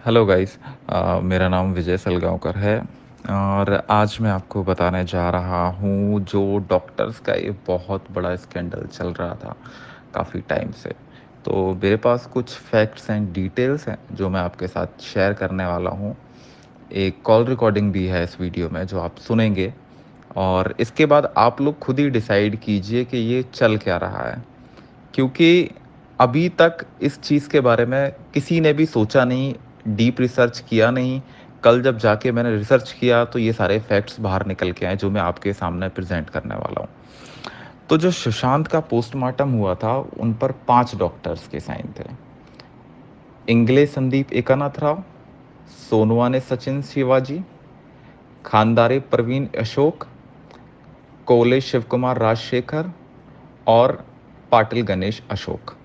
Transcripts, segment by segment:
Hello guys. मेरा नाम विजय सलगांवकर है और आज मैं आपको बताने जा रहा हूँ जो डॉक्टर्स का ये बहुत बड़ा स्कैंडल चल रहा था काफ़ी टाइम से। तो मेरे पास कुछ फैक्ट्स एंड डिटेल्स हैं जो मैं आपके साथ शेयर करने वाला हूँ। एक कॉल रिकॉर्डिंग भी है इस वीडियो में जो आप सुनेंगे और इसके बाद आप लोग खुद ही डिसाइड कीजिए कि ये चल क्या रहा है, क्योंकि अभी तक इस चीज़ के बारे में किसी ने भी सोचा नहीं, डीप रिसर्च किया नहीं। कल जब जाके मैंने रिसर्च किया तो ये सारे फैक्ट्स बाहर निकल के आए जो मैं आपके सामने प्रेजेंट करने वाला हूँ। तो जो सुशांत का पोस्टमार्टम हुआ था उन पर 5 डॉक्टर्स के साइन थे। इंगले संदीप एकानाथ राव, सोनवाने सचिन शिवाजी, खानदारी प्रवीण अशोक, कोले शिव कुमार राजशेखर और पाटिल गणेश अशोक।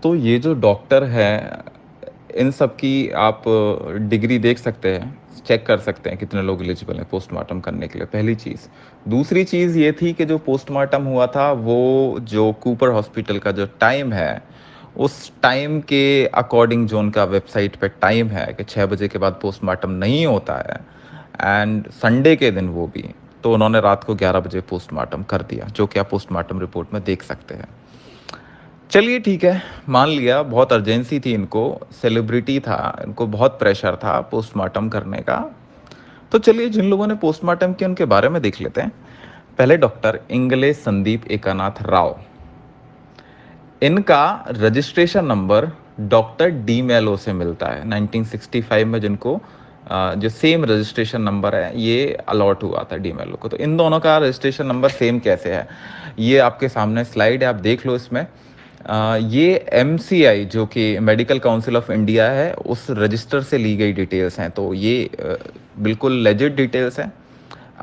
तो ये जो डॉक्टर है, इन सब की आप डिग्री देख सकते हैं, चेक कर सकते हैं कितने लोग एलिजिबल हैं पोस्टमार्टम करने के लिए। पहली चीज़। दूसरी चीज़ ये थी कि जो पोस्टमार्टम हुआ था वो जो कूपर हॉस्पिटल का जो टाइम है उस टाइम के अकॉर्डिंग जो उनका वेबसाइट पे टाइम है कि 6 बजे के बाद पोस्टमार्टम नहीं होता है, एंड संडे के दिन वो भी, तो उन्होंने रात को 11 बजे पोस्टमार्टम कर दिया, जो कि आप पोस्टमार्टम रिपोर्ट में देख सकते हैं। चलिए ठीक है, मान लिया बहुत अर्जेंसी थी इनको, सेलिब्रिटी था, इनको बहुत प्रेशर था पोस्टमार्टम करने का। तो चलिए जिन लोगों ने पोस्टमार्टम किया उनके बारे में देख लेते हैं। पहले डॉक्टर इंगले संदीप एकानाथ राव। इनका रजिस्ट्रेशन नंबर डॉक्टर डी मेलो से मिलता है 1965 में, जिनको जो सेम रजिस्ट्रेशन नंबर है ये अलॉट हुआ था डी मेलो को। तो इन दोनों का रजिस्ट्रेशन नंबर सेम कैसे है, ये आपके सामने स्लाइड है, आप देख लो इसमें। ये एमसीआई जो कि मेडिकल काउंसिल ऑफ इंडिया है उस रजिस्टर से ली गई डिटेल्स हैं, तो ये बिल्कुल लेजिट डिटेल्स हैं।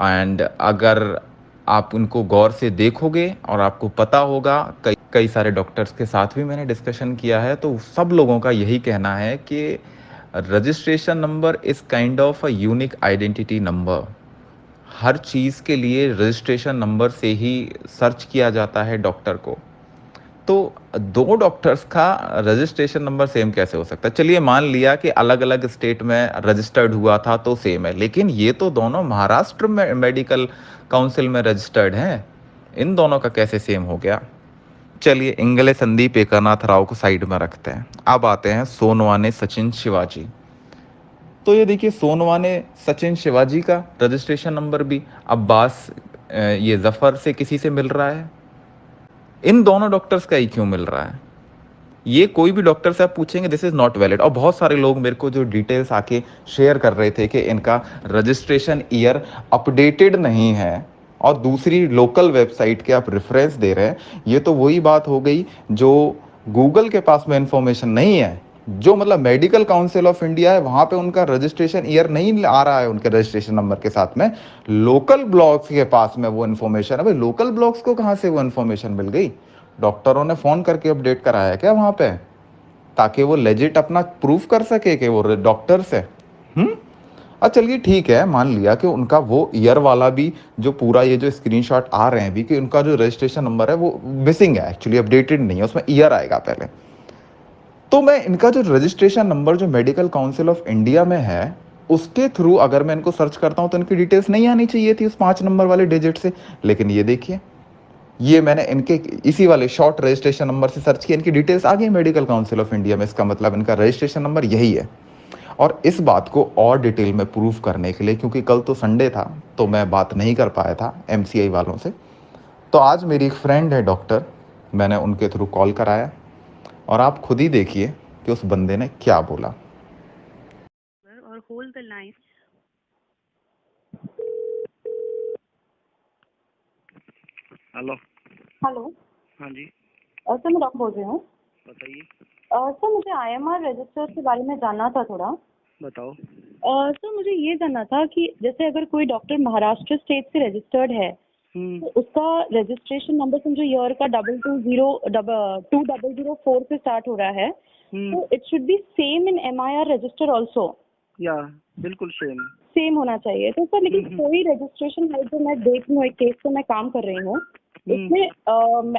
एंड अगर आप उनको गौर से देखोगे और आपको पता होगा, कई कई सारे डॉक्टर्स के साथ भी मैंने डिस्कशन किया है, तो सब लोगों का यही कहना है कि registration number is kind of a unique identity number. हर चीज़ के लिए रजिस्ट्रेशन नंबर से ही सर्च किया जाता है डॉक्टर को। तो दो डॉक्टर्स का रजिस्ट्रेशन नंबर सेम कैसे हो सकता है? चलिए मान लिया कि अलग अलग स्टेट में रजिस्टर्ड हुआ था तो सेम है, लेकिन ये तो दोनों महाराष्ट्र में मेडिकल काउंसिल में रजिस्टर्ड हैं, इन दोनों का कैसे सेम हो गया? चलिए इंगले संदीप एकानाथ राव को साइड में रखते हैं, अब आते हैं सोनवाने सचिन शिवाजी। तो ये देखिए सोनवाने सचिन शिवाजी का रजिस्ट्रेशन नंबर भी अब्बास ये जफर से किसी से मिल रहा है। इन दोनों डॉक्टर्स का ही क्यों मिल रहा है? ये कोई भी डॉक्टर से आप पूछेंगे दिस इज नॉट वैलिड। और बहुत सारे लोग मेरे को जो डिटेल्स आके शेयर कर रहे थे कि इनका रजिस्ट्रेशन ईयर अपडेटेड नहीं है और दूसरी लोकल वेबसाइट के आप रेफरेंस दे रहे हैं। ये तो वही बात हो गई जो गूगल के पास में इंफॉर्मेशन नहीं है, जो मतलब मेडिकल काउंसिल ऑफ इंडिया है वहां पे उनका रजिस्ट्रेशन ईयर नहीं आ रहा है उनके रजिस्ट्रेशन नंबर के साथ में, लोकल ब्लॉग्स के पास में वो इन्फॉर्मेशन है। भाई लोकल ब्लॉग्स को कहाँ से वो इन्फॉर्मेशन मिल गई? डॉक्टरों ने फोन करके अपडेट कराया क्या वहां पे, ताकि वो लेजिट अपना प्रूफ कर सके कि वो डॉक्टर्स है? हम्म। अच्छा चलिए ठीक है, मान लिया कि उनका वो ईयर वाला भी, जो पूरा ये जो स्क्रीनशॉट आ रहे हैं भी कि उनका जो रजिस्ट्रेशन नंबर है वो मिसिंग है, एक्चुअली अपडेटेड नहीं है, उसमें ईयर आएगा पहले। तो मैं इनका जो रजिस्ट्रेशन नंबर जो मेडिकल काउंसिल ऑफ इंडिया में है उसके थ्रू अगर मैं इनको सर्च करता हूं तो इनकी डिटेल्स नहीं आनी चाहिए थी उस 5 नंबर वाले डिजिट से। लेकिन ये देखिए, ये मैंने इनके इसी वाले शॉर्ट रजिस्ट्रेशन नंबर से सर्च किया, इनकी डिटेल्स आ गई मेडिकल काउंसिल ऑफ इंडिया में। इसका मतलब इनका रजिस्ट्रेशन नंबर यही है। और इस बात को और डिटेल में प्रूफ करने के लिए, क्योंकि कल तो संडे था तो मैं बात नहीं कर पाया था एमसीआई वालों से, तो आज मेरी एक फ्रेंड है डॉक्टर, मैंने उनके थ्रू कॉल कराया और आप खुद ही देखिए कि उस बंदे ने क्या बोला। और hold the line. Hello. Hello. हाँ जी, सर मैं डॉक्टर बोल रही हूँ। बताइए। सर मुझे आईएमआर रजिस्टर के बारे में जानना था थोड़ा। बताओ। सर मुझे ये जानना था कि जैसे अगर कोई डॉक्टर महाराष्ट्र स्टेट से रजिस्टर्ड है तो उसका रजिस्ट्रेशन नंबर समझो ईयर का 2004 से स्टार्ट हो रहा है, तो it should be same in MIR register also. या बिल्कुल सेम। सेम होना चाहिए तो सर, लेकिन कोई रजिस्ट्रेशन है जो मैं देख रही हूँ, एक केस पे मैं काम कर रही हूँ, इसमें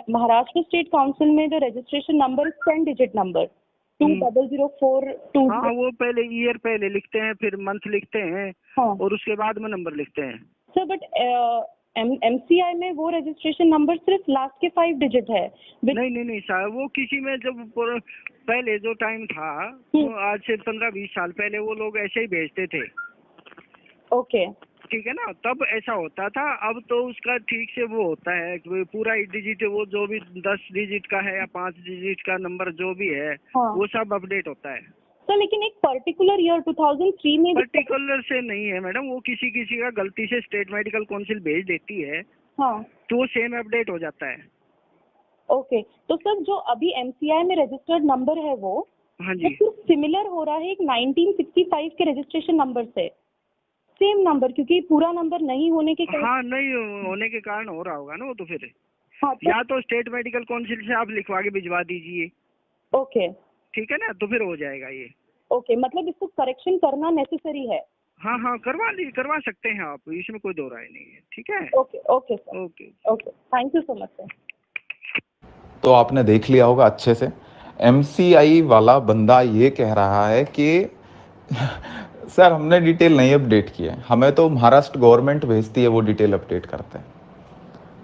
महाराष्ट्र स्टेट काउंसिल में जो रजिस्ट्रेशन नंबर 10 डिजिट नंबर, 2004 हाँ, वो पहले ईयर पहले लिखते हैं, फिर मंथ लिखते हैं, हाँ और उसके बाद में नंबर लिखते हैं। सर, बट MCI में वो रजिस्ट्रेशन नंबर सिर्फ लास्ट के 5 डिजिट है। नहीं नहीं नहीं सर, वो किसी में जब पहले जो टाइम था, वो आज से 15-20 साल पहले वो लोग ऐसे ही भेजते थे। ओके ठीक है ना, तब ऐसा होता था। अब तो उसका ठीक से वो होता है कि पूरा डिजिट, वो जो भी 10 डिजिट का है या 5 डिजिट का नंबर जो भी है, हाँ वो सब अपडेट होता है। सर, लेकिन एक पर्टिकुलर ईयर 2003 में भी पर्टिकुलर से नहीं है मैडम, वो किसी किसी का गलती से स्टेट मेडिकल काउंसिल भेज देती है, हाँ तो वो सेम अपडेट हो जाता है। ओके। तो सर, जो अभी MCI में रजिस्टर्ड नंबर है वो हाँ जी, सिमिलर हो रहा है एक 1965 के रजिस्ट्रेशन नंबर से, सेम नंबर, क्योंकि पूरा नंबर नहीं होने के कारण। हाँ, नहीं होने के कारण हो रहा होगा ना वो। तो फिर हाँ या तो स्टेट मेडिकल काउंसिल से आप लिखवा के भिजवा दीजिए, ओके ठीक है ना, तो फिर हो जाएगा ये। ओके, मतलब इसको करेक्शन करना नेसेसरी है। हाँ हाँ, करवा सकते हैं आप, इसमें कोई दो राय नहीं है। ठीक है, okay okay sir, okay. Okay, thank you so much sir. तो आपने देख लिया होगा अच्छे से, MCI वाला बंदा ये कह रहा है कि सर हमने डिटेल नहीं अपडेट की है, हमें तो महाराष्ट्र गवर्नमेंट भेजती है, वो डिटेल अपडेट करते हैं।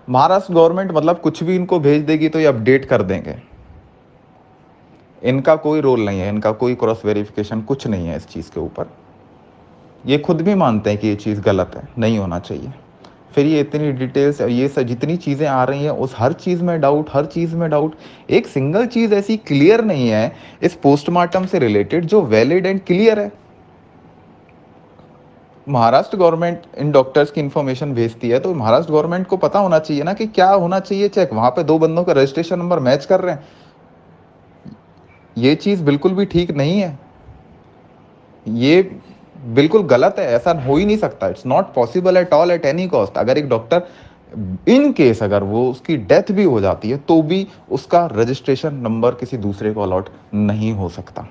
महाराष्ट्र गवर्नमेंट मतलब कुछ भी इनको भेज देगी तो ये अपडेट कर देंगे, इनका कोई रोल नहीं है, इनका कोई क्रॉस वेरिफिकेशन कुछ नहीं है इस चीज़ के ऊपर। ये खुद भी मानते हैं कि ये चीज़ गलत है, नहीं होना चाहिए। फिर ये इतनी डिटेल्स, ये सब जितनी चीज़ें आ रही हैं उस हर चीज़ में डाउट, हर चीज़ में डाउट। एक सिंगल चीज़ ऐसी क्लियर नहीं है इस पोस्टमार्टम से रिलेटेड जो वैलिड एंड क्लियर है। महाराष्ट्र गवर्नमेंट इन डॉक्टर्स की इंफॉर्मेशन भेजती है तो महाराष्ट्र गवर्नमेंट को पता होना चाहिए ना कि क्या होना चाहिए चेक। वहां पे दो बंदों का रजिस्ट्रेशन नंबर मैच कर रहे हैं, ये चीज़ बिल्कुल भी ठीक नहीं है, ये बिल्कुल गलत है, ऐसा हो ही नहीं सकता। It's not possible at all at any cost. अगर एक डॉक्टर इन केस अगर वो उसकी डेथ भी हो जाती है तो भी उसका रजिस्ट्रेशन नंबर किसी दूसरे को अलॉट नहीं हो सकता।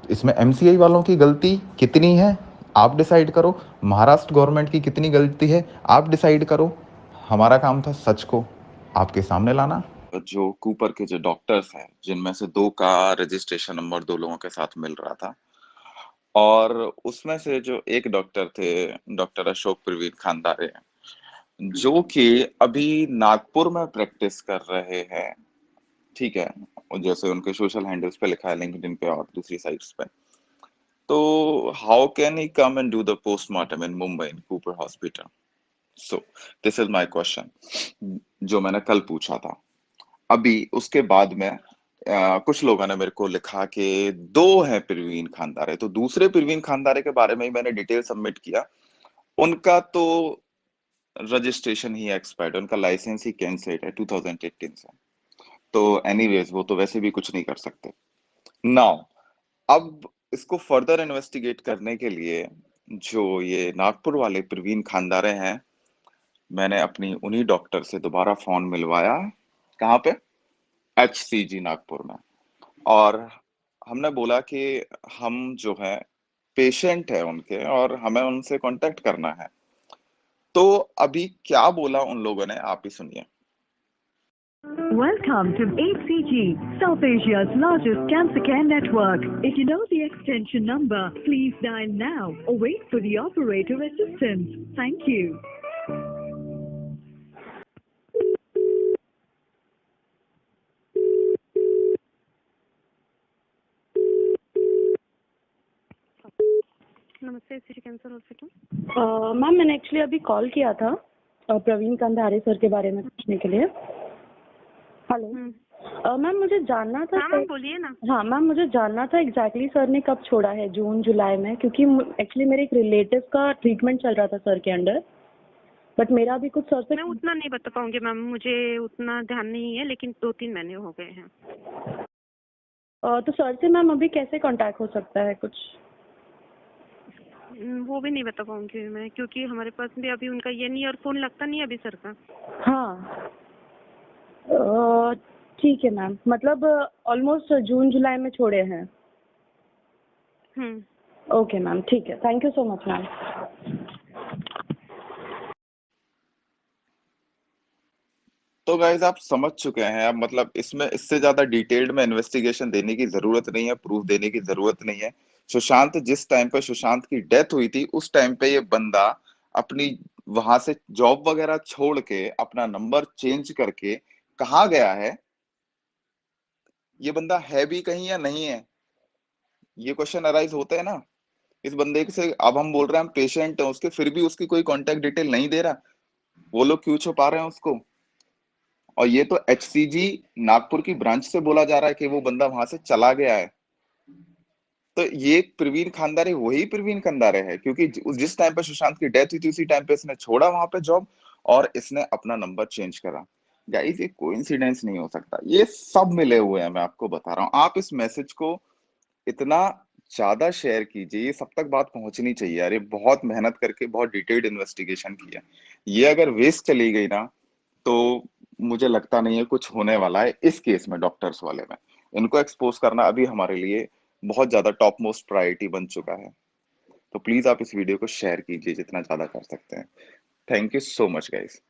इसमें MCI वालों की गलती कितनी है आप डिसाइड करो, महाराष्ट्र गवर्नमेंट की कितनी गलती है आप डिसाइड करो। हमारा काम था सच को आपके सामने लाना। जो कूपर के जो डॉक्टर्स हैं जिनमें से दो का रजिस्ट्रेशन नंबर दो लोगों के साथ मिल रहा था, और उसमें से जो एक डॉक्टर थे, डॉक्टर अशोक प्रवीण खानदारे, जो कि अभी नागपुर में प्रैक्टिस कर रहे हैं, ठीक है, और जैसे उनके सोशल हैंडल्स पे लिखा है लिंक्डइन पे और दूसरी साइट्स पे, तो how can he come and do the postmortem in Mumbai in Cooper hospital? So this is my question जो मैंने कल पूछा था। अभी उसके बाद में कुछ लोगों ने मेरे को लिखा कि दो हैं प्रवीण खानदारे, तो दूसरे प्रवीण खानदारे के बारे में ही मैंने डिटेल सबमिट किया। उनका तो रजिस्ट्रेशन ही एक्सपायर्ड, उनका लाइसेंस ही कैंसिल्ड है 2018 से। तो एनीवेज वो तो वैसे भी कुछ नहीं कर सकते। नाउ अब इसको फर्दर इन्वेस्टिगेट करने के लिए जो ये नागपुर वाले प्रवीण खानदारे हैं, मैंने अपनी उन्हीं डॉक्टर से दोबारा फोन मिलवाया। कहाँ पे? HCG नागपुर में। और हमने बोला कि हम जो है पेशेंट है उनके और हमें उनसे कांटेक्ट करना है। तो अभी क्या बोला उन लोगों ने आप ही सुनिए। Welcome to HCG, South Asia's largest cancer care network. If you know the extension number, please dial now or wait for the operator assistance. Thank you. नमस्ते, सिटी कैंसर हॉस्पिटल। मैम, मैंने एक्चुअली अभी call किया था प्रवीण कंधारे sir के बारे में पूछने के लिए। हेलो मैम, मुझे जानना था। हाँ मैम, बोलिए ना। हाँ मैम, मुझे जानना था एग्जैक्टली सर ने कब छोड़ा है, जून जुलाई में, क्योंकि एक्चुअली मेरे एक रिलेटिव का ट्रीटमेंट चल रहा था सर के अंडर, बट मेरा भी कुछ सर से। मैं उतना नहीं बता पाऊंगी मैम, मुझे उतना ध्यान नहीं है, लेकिन 2-3 महीने हो गए हैं। तो सर से मैम अभी कैसे कांटेक्ट हो सकता है कुछ? वो भी नहीं बता पाऊंगी मैं, क्योंकि हमारे पास भी अभी उनका ये नहीं, और फोन लगता नहीं अभी सर का। हाँ ठीक है मैम, मतलब ऑलमोस्ट जून जुलाई में छोड़े हैं। ओके मैम, ठीक है, thank you so much ma'am. तो गाइज आप समझ चुके हैं। अब मतलब इसमें इससे ज्यादा डिटेल्ड में इन्वेस्टिगेशन देने की जरूरत नहीं है, प्रूफ देने की जरूरत नहीं है। सुशांत जिस टाइम पे सुशांत की डेथ हुई थी उस टाइम पे ये बंदा अपनी वहां से जॉब वगैरह छोड़ के अपना नंबर चेंज करके कहाँ गया है, ये बंदा है भी कहीं या नहीं है, ये क्वेश्चन अराइज होते हैं ना। इस बंदे से अब हम बोल रहे हैं हम पेशेंट हैं उसके, फिर भी उसकी कोई कांटेक्ट डिटेल नहीं दे रहा, वो लोग क्यों छुपा रहे हैं उसको। और ये तो एचसीजी नागपुर की ब्रांच से बोला जा रहा है कि वो बंदा वहां से चला गया है। तो ये प्रवीण खंदारे वही प्रवीण खंदारे है, क्योंकि जिस टाइम पे सुशांत की डेथ हुई थी उसी टाइम पे इसने छोड़ा वहां पे जॉब और इसने अपना नंबर चेंज करा। गाइस ये कोइंसिडेंस नहीं हो सकता, ये सब मिले हुए हैं, मैं आपको बता रहा हूँ। आप इस मैसेज को इतना ज्यादा शेयर कीजिए, ये सब तक बात पहुंचनी चाहिए यार। ये बहुत मेहनत करके बहुत डिटेल्ड इन्वेस्टिगेशन की है, ये अगर वेस्ट चली गई ना तो मुझे लगता नहीं है कुछ होने वाला है इस केस में, डॉक्टर्स वाले में। इनको एक्सपोज करना अभी हमारे लिए बहुत ज्यादा टॉप मोस्ट प्रायोरिटी बन चुका है। तो प्लीज आप इस वीडियो को शेयर कीजिए जितना ज्यादा कर सकते हैं। Thank you so much guys.